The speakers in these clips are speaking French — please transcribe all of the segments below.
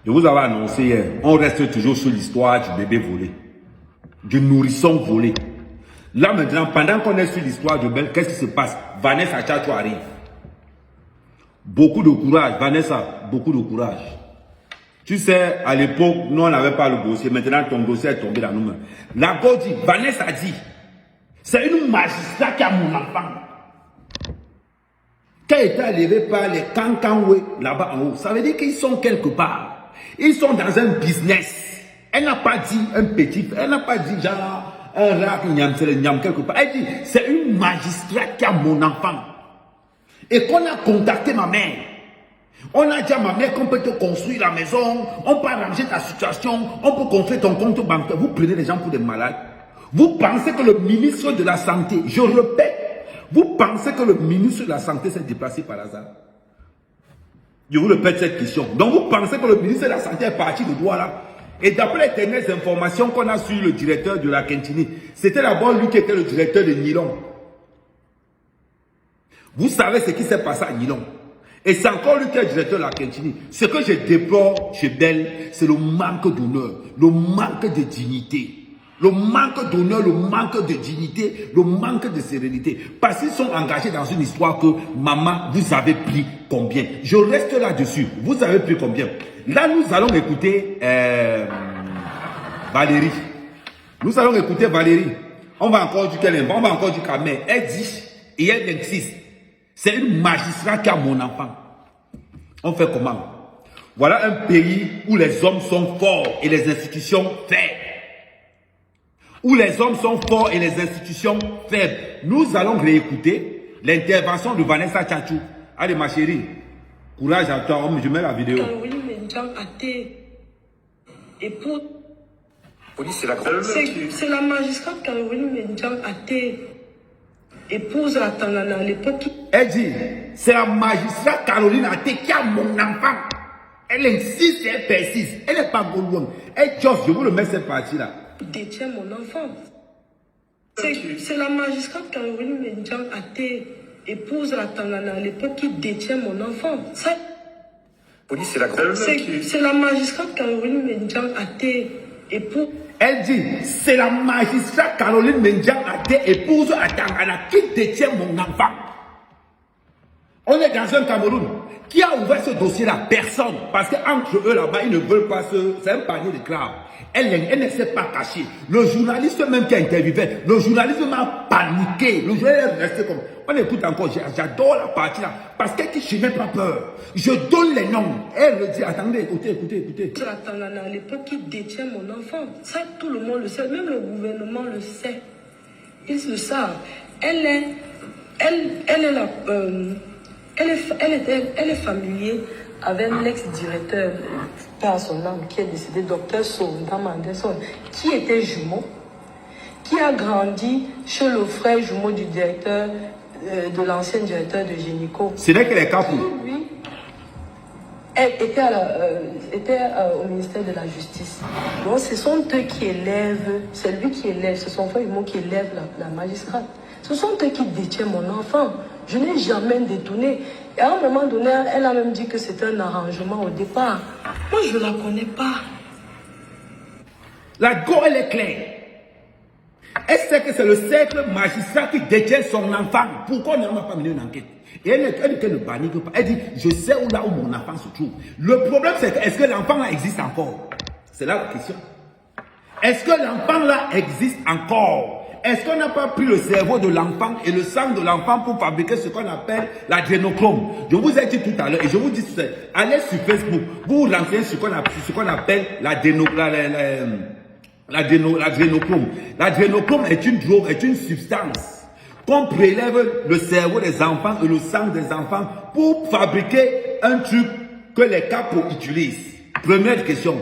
Je vous avais annoncé hier, on reste toujours sur l'histoire du bébé volé, du nourrisson volé. Là maintenant, pendant qu'on est sur l'histoire de Belle, qu'est-ce qui se passe? Vanessa Tchatchou arrive. Beaucoup de courage, Vanessa, beaucoup de courage. Tu sais, à l'époque, nous on n'avait pas le dossier, maintenant ton dossier est tombé dans nos mains. La go dit, Vanessa dit, c'est une magistrat qui a mon enfant. Qui a été enlevé par les Kankanwe là-bas en haut. Ça veut dire qu'ils sont quelque part. Ils sont dans un business. Elle n'a pas dit un petit, elle n'a pas dit genre un rat qui quelque part. Elle dit, c'est une magistrate qui a mon enfant. Et qu'on a contacté ma mère. On a dit à ma mère qu'on peut te construire la maison, on peut arranger ta situation, on peut construire ton compte bancaire. Vous prenez les gens pour des malades. Vous pensez que le ministre de la Santé, je répète, vous pensez que le ministre de la Santé s'est déplacé par hasard? Je vous répète cette question. Donc vous pensez que le ministre de la Santé est parti de droit là? Et d'après les dernières informations qu'on a sur le directeur de la Kentini, c'était d'abord lui qui était le directeur de Nilon. Vous savez ce qui s'est passé à Nilon. Et c'est encore lui qui est le directeur de la Kentini. Ce que je déplore chez Belle, c'est le manque d'honneur, le manque de dignité. Le manque d'honneur, le manque de dignité, le manque de sérénité. Parce qu'ils sont engagés dans une histoire que, maman, vous avez pris combien? Je reste là-dessus. Vous avez pris combien? Là, nous allons écouter Valérie. Nous allons écouter Valérie. On va encore dire qu'elle est, on va encore dire qu'elle est. Elle dit, et elle insiste. C'est une magistrat qui a mon enfant. On fait comment? Voilà un pays où les hommes sont forts et les institutions faibles. Où les hommes sont forts et les institutions faibles. Nous allons réécouter l'intervention de Vanessa Tchatchou. Allez ma chérie, courage à toi, je mets la vidéo. C'est la magistrate Caroline Mendiang Até, épouse à Tanana à l'époque. Elle dit, c'est la magistrate Caroline Até qui a mon enfant. Elle insiste et elle persiste. Elle n'est pas gauloise. Elle chose, je vous le mets cette partie-là. Détient mon enfant. C'est la magistrate Caroline Mendiang Até, épouse à Tanana à l'époque qui détient mon enfant. C'est la magistrate Caroline Mendiang Até, épouse. Elle dit, c'est la magistrate Caroline Mendiang Até, épouse à Tangana, qui détient mon enfant. On est dans un Cameroun. Qui a ouvert ce dossier-là? Personne. Parce qu'entre eux là-bas, ils ne veulent pas se... C'est un panier de crabes. Elle ne s'est pas cachée. Le journaliste même qui a interviewé, le journaliste m'a paniqué. Le journaliste est resté comme... On écoute encore, j'adore la partie là. Parce qu'elle dit, je n'ai pas peur. Je donne les noms. Elle me dit, attendez, écoutez. C'est la Tanana à l'époque qui détient mon enfant. Ça, tout le monde le sait. Même le gouvernement le sait. Ils le savent. Elle est familière avec l'ex-directeur par son âme qui est décédé, docteur Sondam Anderson, qui était jumeau, qui a grandi chez le frère jumeau du directeur, de l'ancien directeur de Génico. C'est là qu'elle est capable. Oui. Elle était, au ministère de la Justice. Donc ce sont eux qui élèvent, c'est lui qui élève, c'est son frère jumeau qui élève la magistrate. Ce sont eux qui détiennent mon enfant. Je n'ai jamais détourné. Et à un moment donné, elle a même dit que c'était un arrangement au départ. Moi, je ne la connais pas. La go, elle est claire. Elle sait que c'est le cercle magistrat qui détient son enfant. Pourquoi on n'a pas mené une enquête? Et elle ne panique pas. Elle dit, je sais où mon enfant se trouve. Le problème, c'est est-ce que l'enfant là existe encore? C'est là la question. Est-ce que l'enfant là existe encore? Est-ce qu'on n'a pas pris le cerveau de l'enfant et le sang de l'enfant pour fabriquer ce qu'on appelle l'adrénochrome? Je vous ai dit tout à l'heure et je vous dis, allez sur Facebook, vous renseignez ce qu'on appelle l'adrénochrome. L'adrénochrome est une drogue, est une substance qu'on prélève le cerveau des enfants et le sang des enfants pour fabriquer un truc que les capos utilisent. Première question.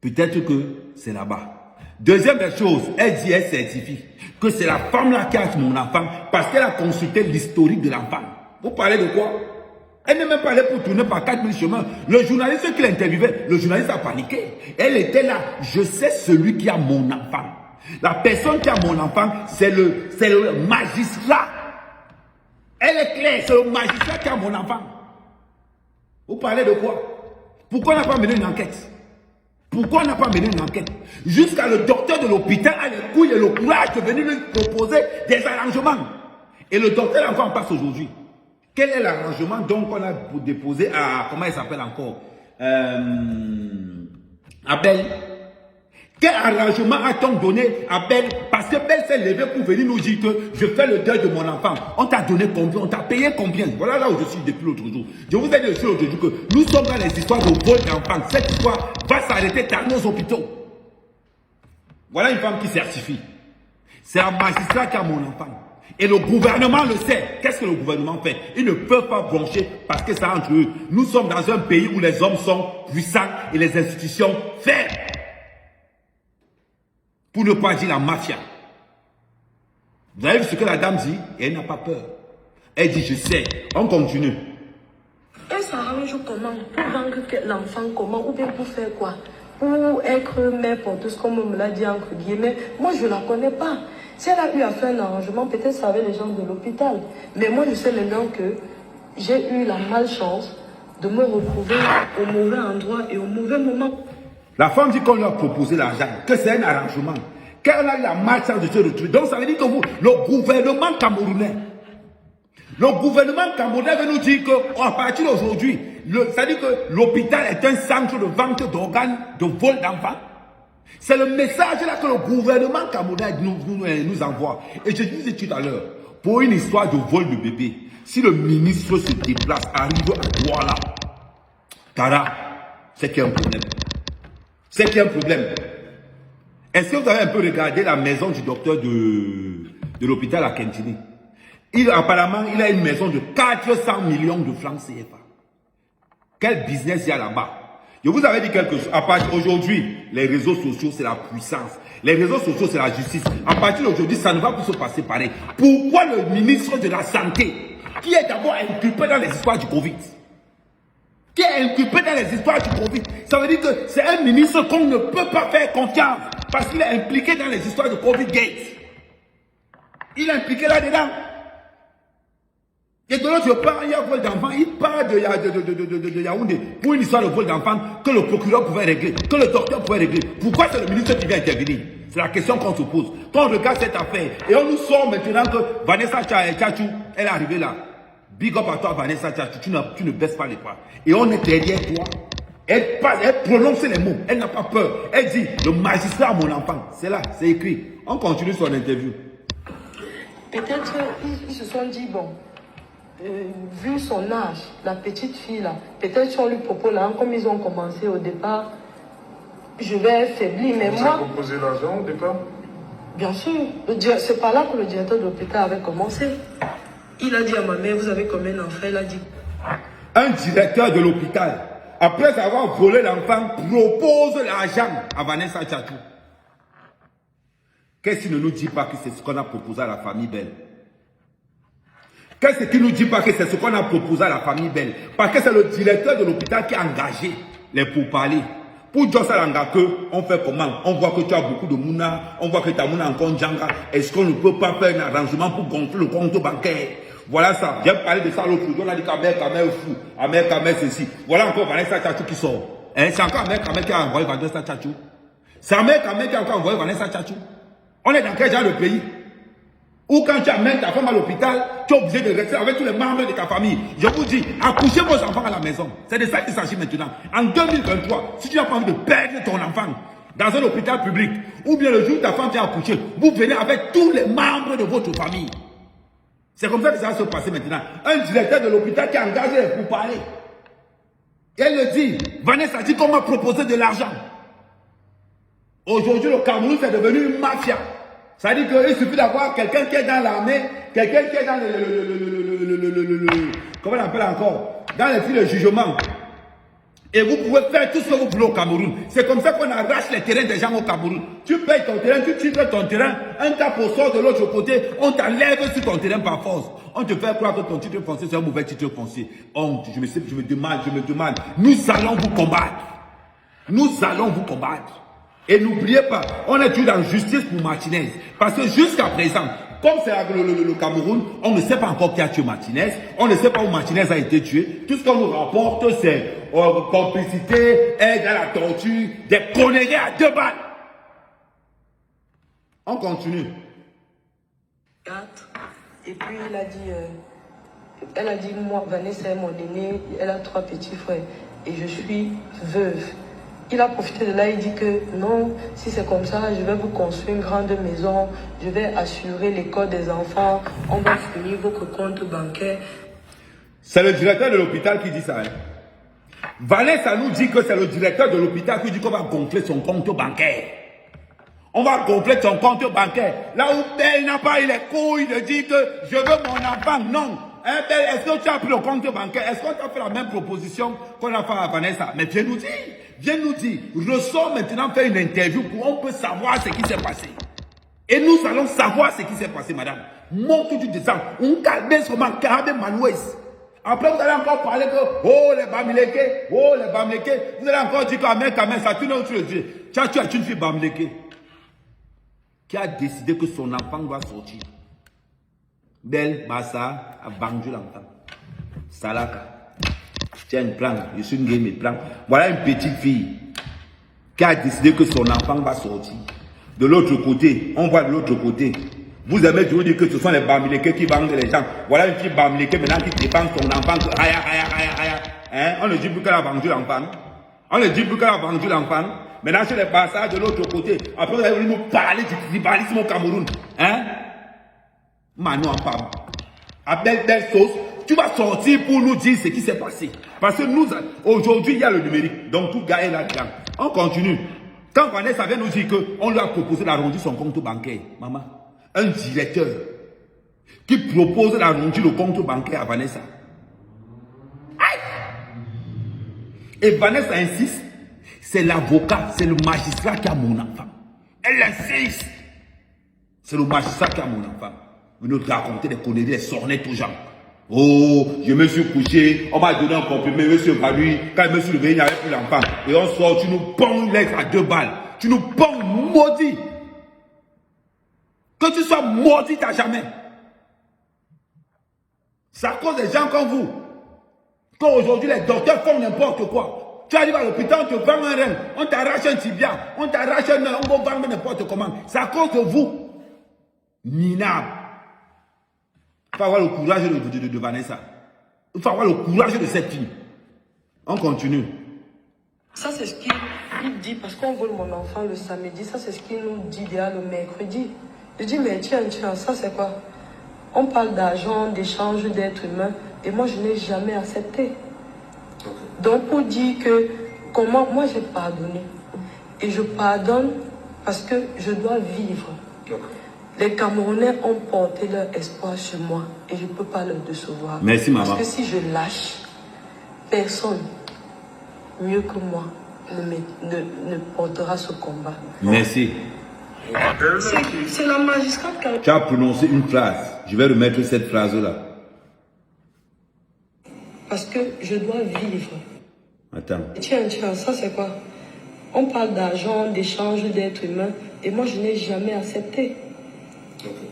Peut-être que c'est là-bas. Deuxième chose, elle dit, elle certifie que c'est la femme là qui a mon enfant parce qu'elle a consulté l'historique de l'enfant. Vous parlez de quoi? Elle n'est même pas allée pour tourner par 4000 chemins. Le journaliste qui l'interviewait, le journaliste a paniqué. Elle était là, je sais celui qui a mon enfant. La personne qui a mon enfant, c'est le magistrat. Elle est claire, c'est le magistrat qui a mon enfant. Vous parlez de quoi? Pourquoi on n'a pas mené une enquête? Pourquoi on n'a pas mené une enquête? Jusqu'à le docteur de l'hôpital a les couilles et le courage de venir lui proposer des arrangements. Et le docteur est encore en place aujourd'hui. Quel est l'arrangement donc qu'on a déposé à, comment il s'appelle encore, à Belle? Quel arrangement a-t-on donné à Belle? Parce que Belle s'est levée pour venir nous dire que je fais le deuil de mon enfant. On t'a donné combien? On t'a payé combien? Voilà là où je suis depuis l'autre jour. Je vous ai dit aussi l'autre jour que nous sommes dans les histoires de vol d'enfants. Cette histoire va s'arrêter dans nos hôpitaux. Voilà une femme qui certifie. C'est un magistrat qui a mon enfant. Et le gouvernement le sait. Qu'est-ce que le gouvernement fait? Ils ne peuvent pas broncher parce que c'est entre eux. Nous sommes dans un pays où les hommes sont puissants et les institutions faibles. Pour ne pas dire la mafia. Vous avez vu ce que la dame dit? Et elle n'a pas peur. Elle dit, je sais. On continue. Elle s'arrange comment? Pour vendre l'enfant comment? Ou bien pour faire quoi? Pour être mère porteuse, comme on me l'a dit entre guillemets. Moi, je ne la connais pas. Si elle a eu à faire un arrangement, peut-être ça avec les gens de l'hôpital. Mais moi, je sais maintenant que j'ai eu la malchance de me retrouver au mauvais endroit et au mauvais moment. La femme dit qu'on lui a proposé l'argent, que c'est un arrangement, qu'elle a eu la malchance de se retrouver. Donc ça veut dire que vous, le gouvernement camerounais veut nous dire qu'à partir d'aujourd'hui, ça veut dire que l'hôpital est un centre de vente d'organes, de vol d'enfants. C'est le message là que le gouvernement camerounais nous envoie. Et je disais tout à l'heure, pour une histoire de vol de bébé, si le ministre se déplace, arrive à Douala, Tara, c'est qu'il y a un problème. C'est qu'il y a un problème. Est-ce que vous avez un peu regardé la maison du docteur de l'hôpital à Kentini? Apparemment, il a une maison de 400 millions de francs CFA. Quel business il y a là-bas? Je vous avais dit quelque chose. À partir d'aujourd'hui, les réseaux sociaux, c'est la puissance. Les réseaux sociaux, c'est la justice. À partir d'aujourd'hui, ça ne va plus se passer pareil. Pourquoi le ministre de la Santé, qui est d'abord inculpé dans les histoires du Covid, qui est inculpé dans les histoires du Covid, ça veut dire que c'est un ministre qu'on ne peut pas faire confiance parce qu'il est impliqué dans les histoires de Covid-Gate. Il est impliqué là-dedans. Et de l'autre part, il y a un vol d'enfant, il parle de Yaoundé pour une histoire de vol d'enfant que le procureur pouvait régler, que le docteur pouvait régler. Pourquoi c'est le ministre qui vient intervenir? C'est la question qu'on se pose. Quand on regarde cette affaire, et on nous sort maintenant que Vanessa Tchatchou, elle est arrivée là. Big up à toi, Vanessa Tchatchou, tu ne baisses pas les bras. Et on est derrière toi. Elle prononce les mots, elle n'a pas peur. Elle dit, le magistrat, mon enfant. C'est là, c'est écrit. On continue son interview. Peut-être ils se sont dit, bon, vu son âge, la petite fille là, peut-être si on lui propose là, comme ils ont commencé au départ, je vais faiblir. Mais vous moi. avez proposé l'argent au départ? Bien sûr, c'est pas là que le directeur de l'hôpital avait commencé. Il a dit à ma mère, vous avez combien d'enfants? Elle a dit. Un directeur de l'hôpital, après avoir volé l'enfant, propose l'argent à Vanessa Tchatchou. Qu'est-ce qui ne nous dit pas que c'est ce qu'on a proposé à la famille Belle? Qu'est-ce qui ne nous dit pas que c'est ce qu'on a proposé à la famille Belle? Parce que c'est le directeur de l'hôpital qui a engagé les pourparlers. Pour Djossalanga, on fait comment? On voit que tu as beaucoup de mouna, on voit que tu as mouna en compte Djanga. Est-ce qu'on ne peut pas faire un arrangement pour gonfler le compte bancaire? Voilà ça. J'ai parlé de ça l'autre jour. On a dit qu'Amer Kamer est fou. Amer Kamer ceci. Voilà encore Vanessa Tchatchou qui sort. Hein? C'est encore Amer Kamer qui a envoyé Vanessa Tchatchou. C'est Amer Kamer qui a encore envoyé Vanessa Tchatchou. On est dans quel genre de pays? Ou quand tu amènes ta femme à l'hôpital, tu es obligé de rester avec tous les membres de ta famille. Je vous dis, accouchez vos enfants à la maison. C'est de ça qu'il s'agit maintenant. En 2023, si tu n'as pas envie de perdre ton enfant dans un hôpital public, ou bien le jour où ta femme vient accoucher, vous venez avec tous les membres de votre famille. C'est comme ça que ça va se passer maintenant. Un directeur de l'hôpital qui a engagé pour parler. Et elle le dit, Vanessa dit qu'on m'a proposé de l'argent. Aujourd'hui, le Cameroun, c'est devenu une mafia. Ça veut dire qu'il suffit d'avoir quelqu'un qui est dans l'armée, quelqu'un qui est dans comment on appelle encore? Dans les fils de jugement. Et vous pouvez faire tout ce que vous voulez au Cameroun. C'est comme ça qu'on arrache les terrains des gens au Cameroun. Tu payes ton terrain, tu titres ton terrain, un cap au sort de l'autre côté, on t'enlève sur ton terrain par force. On te fait croire que ton titre foncier, c'est un mauvais titre foncier. Je me demande, nous allons vous combattre. Nous allons vous combattre. Et n'oubliez pas, on est toujours dans justice pour Martinez. Parce que jusqu'à présent, comme c'est le Cameroun, on ne sait pas encore qui a tué Martinez. On ne sait pas où Martinez a été tué. Tout ce qu'on nous rapporte, c'est complicité, aide à la torture, des conneries à 2 balles. On continue. 4. Et puis elle a dit, moi, Vanessa est mon aînée, elle a 3 petits frères et je suis veuve. Il a profité de là, il dit que non, si c'est comme ça, je vais vous construire une grande maison, je vais assurer l'école des enfants, on va finir votre compte bancaire. C'est le directeur de l'hôpital qui dit ça. Hein. Vanessa nous dit que c'est le directeur de l'hôpital qui dit qu'on va gonfler son compte bancaire. On va gonfler son compte bancaire. Là où Belle n'a pas eu les couilles de dire que je veux mon enfant. Non. Hein, Belle, est-ce que tu as pris le compte bancaire? Est-ce qu'on t'a fait la même proposition qu'on a fait à Vanessa? Mais viens nous dire. Viens nous dire. Ressort maintenant faire une interview pour qu'on peut savoir ce qui s'est passé. Et nous allons savoir ce qui s'est passé, madame. Montre du dessin. On calme seulement Karabe Manouès. Après, vous allez encore parler que, oh, les Bamileke, oh, les Bamileke. Vous allez encore dire qu'Amen, ça tourne autour de Dieu. Tu es une fille Bamileke qui a décidé que son enfant doit sortir. Belle, Bassa, a bandu l'enfant. Salaka. Tiens, une plan. Je suis une game, une plan. Voilà une petite fille qui a décidé que son enfant va sortir. De l'autre côté, on voit de l'autre côté. Vous aimez toujours dire que ce sont les Bamileke qui vendent les gens. Voilà une fille Bamileke maintenant qui défend son enfant. Hein? On ne dit plus qu'elle a vendu l'enfant. On ne dit plus qu'elle a vendu l'enfant. Maintenant, c'est les passages de l'autre côté. Après, vous allez nous parler du tribalisme au Cameroun. Hein? Manu en parle. À belle sauce, tu vas sortir pour nous dire ce qui s'est passé. Parce que nous, aujourd'hui, il y a le numérique. Donc, tout gars est là-dedans. On continue. Quand Vanessa vient nous dire qu'on lui a proposé d'arrondir son compte bancaire, maman, un directeur qui propose d'arrondir le compte bancaire à Vanessa. Aïe! Et Vanessa insiste. C'est l'avocat, c'est le magistrat qui a mon enfant. Elle insiste. C'est le magistrat qui a mon enfant. Vous nous racontez des conneries, des sornettes aux gens. Oh, je me suis couché, on m'a donné un comprimé, je me suis évanoui. Quand je me suis réveillé, il n'y avait plus l'enfant. Et on sort, tu nous ponds une lettre à 2 balles. Tu nous ponds maudit. Que tu sois maudit à jamais. C'est à cause des gens comme vous. Qu'aujourd'hui, les docteurs font n'importe quoi. Tu arrives à l'hôpital, on te vend un rein, on t'arrache un tibia, on t'arrache un œil, on va vendre n'importe comment. C'est à cause de vous. Minable. Il faut avoir le courage de Vanessa. Il faut avoir le courage de cette fille. On continue. Ça, c'est ce qu'il dit, parce qu'on vole mon enfant le samedi. Ça, c'est ce qu'il nous dit déjà le mercredi. Je dis, mais tiens, ça, c'est quoi? On parle d'argent, d'échange d'êtres humains, et moi, je n'ai jamais accepté. Donc, pour dire que, comment, moi, j'ai pardonné. Et je pardonne parce que je dois vivre. Les Camerounais ont porté leur espoir sur moi et je ne peux pas leur décevoir. Merci, maman. Parce que si je lâche, personne mieux que moi ne portera ce combat. Merci. C'est la magistrate qui a... Tu as prononcé une phrase. Je vais remettre cette phrase-là. Parce que je dois vivre. Attends. Tiens, ça c'est quoi? On parle d'argent, d'échange d'êtres humains, et moi je n'ai jamais accepté.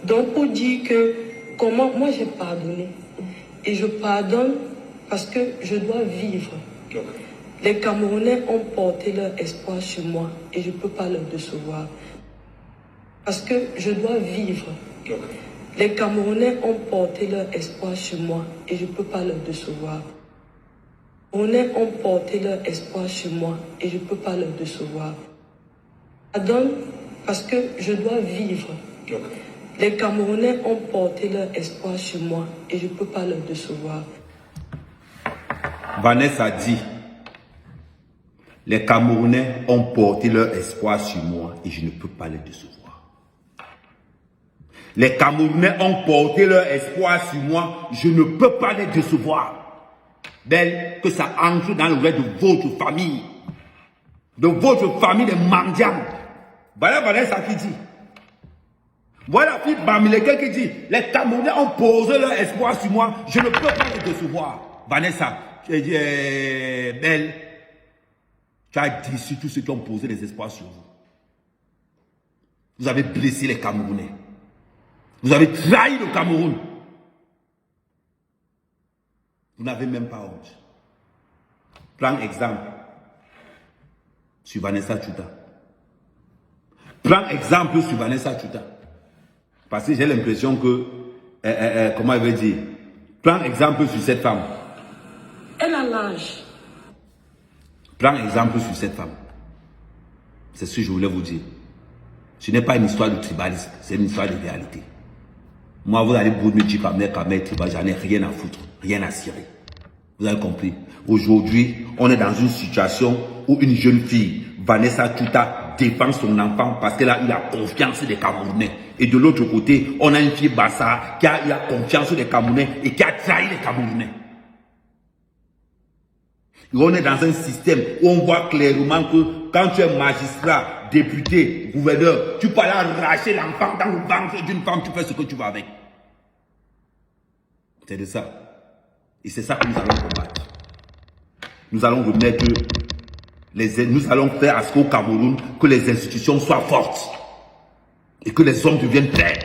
Donc pour dire que, comment, moi j'ai pardonné. Et je pardonne parce que je dois vivre. Les Camerounais ont porté leur espoir sur moi et je ne peux pas leur décevoir. Parce que je dois vivre. Les Camerounais ont porté leur espoir sur moi et je ne peux pas leur décevoir. Les Camerounais ont porté leur espoir sur moi et je ne peux pas leur décevoir. Je pardonne parce que je dois vivre. Les Camerounais ont porté leur espoir sur moi et je ne peux pas leur décevoir. Vanessa dit, les Camerounais ont porté leur espoir sur moi et je ne peux pas les décevoir. Les Camerounais ont porté leur espoir sur moi, je ne peux pas les décevoir. Belle, que ça entre dans le reste de votre famille. De votre famille de mendiants. Voilà Vanessa qui dit. Voilà la fille Bamileke qui dit, les Camerounais ont posé leur espoir sur moi, je ne peux pas les décevoir. Vanessa, Belle, tu as dit sur tous ceux qui ont posé des espoirs sur vous. Vous avez blessé les Camerounais. Vous avez trahi le Prends exemple sur Vanessa Chuta. Prends exemple sur Vanessa Chuta. Parce que j'ai l'impression que, comment elle veut dire, prends exemple sur cette femme. Elle a l'âge. Prends exemple sur cette femme. C'est ce que je voulais vous dire. Ce n'est pas une histoire de tribalisme, c'est une histoire de réalité. Moi, vous allez me dire qu'à tribal, j'en ai rien à foutre, rien à cirer. Vous avez compris? Aujourd'hui, on est dans une situation où une jeune fille, Vanessa Chuta, défend son enfant parce qu'elle a eu la confiance des Camerounais. Et de l'autre côté, on a une fille Bassa qui a eu la confiance des Camerounais et qui a trahi les Camerounais. Et on est dans un système où on voit clairement que quand tu es magistrat, député, gouverneur, tu peux aller arracher l'enfant dans le ventre d'une femme, tu fais ce que tu veux avec. C'est de ça. Et c'est ça que nous allons combattre. Nous allons remettre nous allons faire à ce qu'au Cameroun, que les institutions soient fortes et que les hommes deviennent prêts.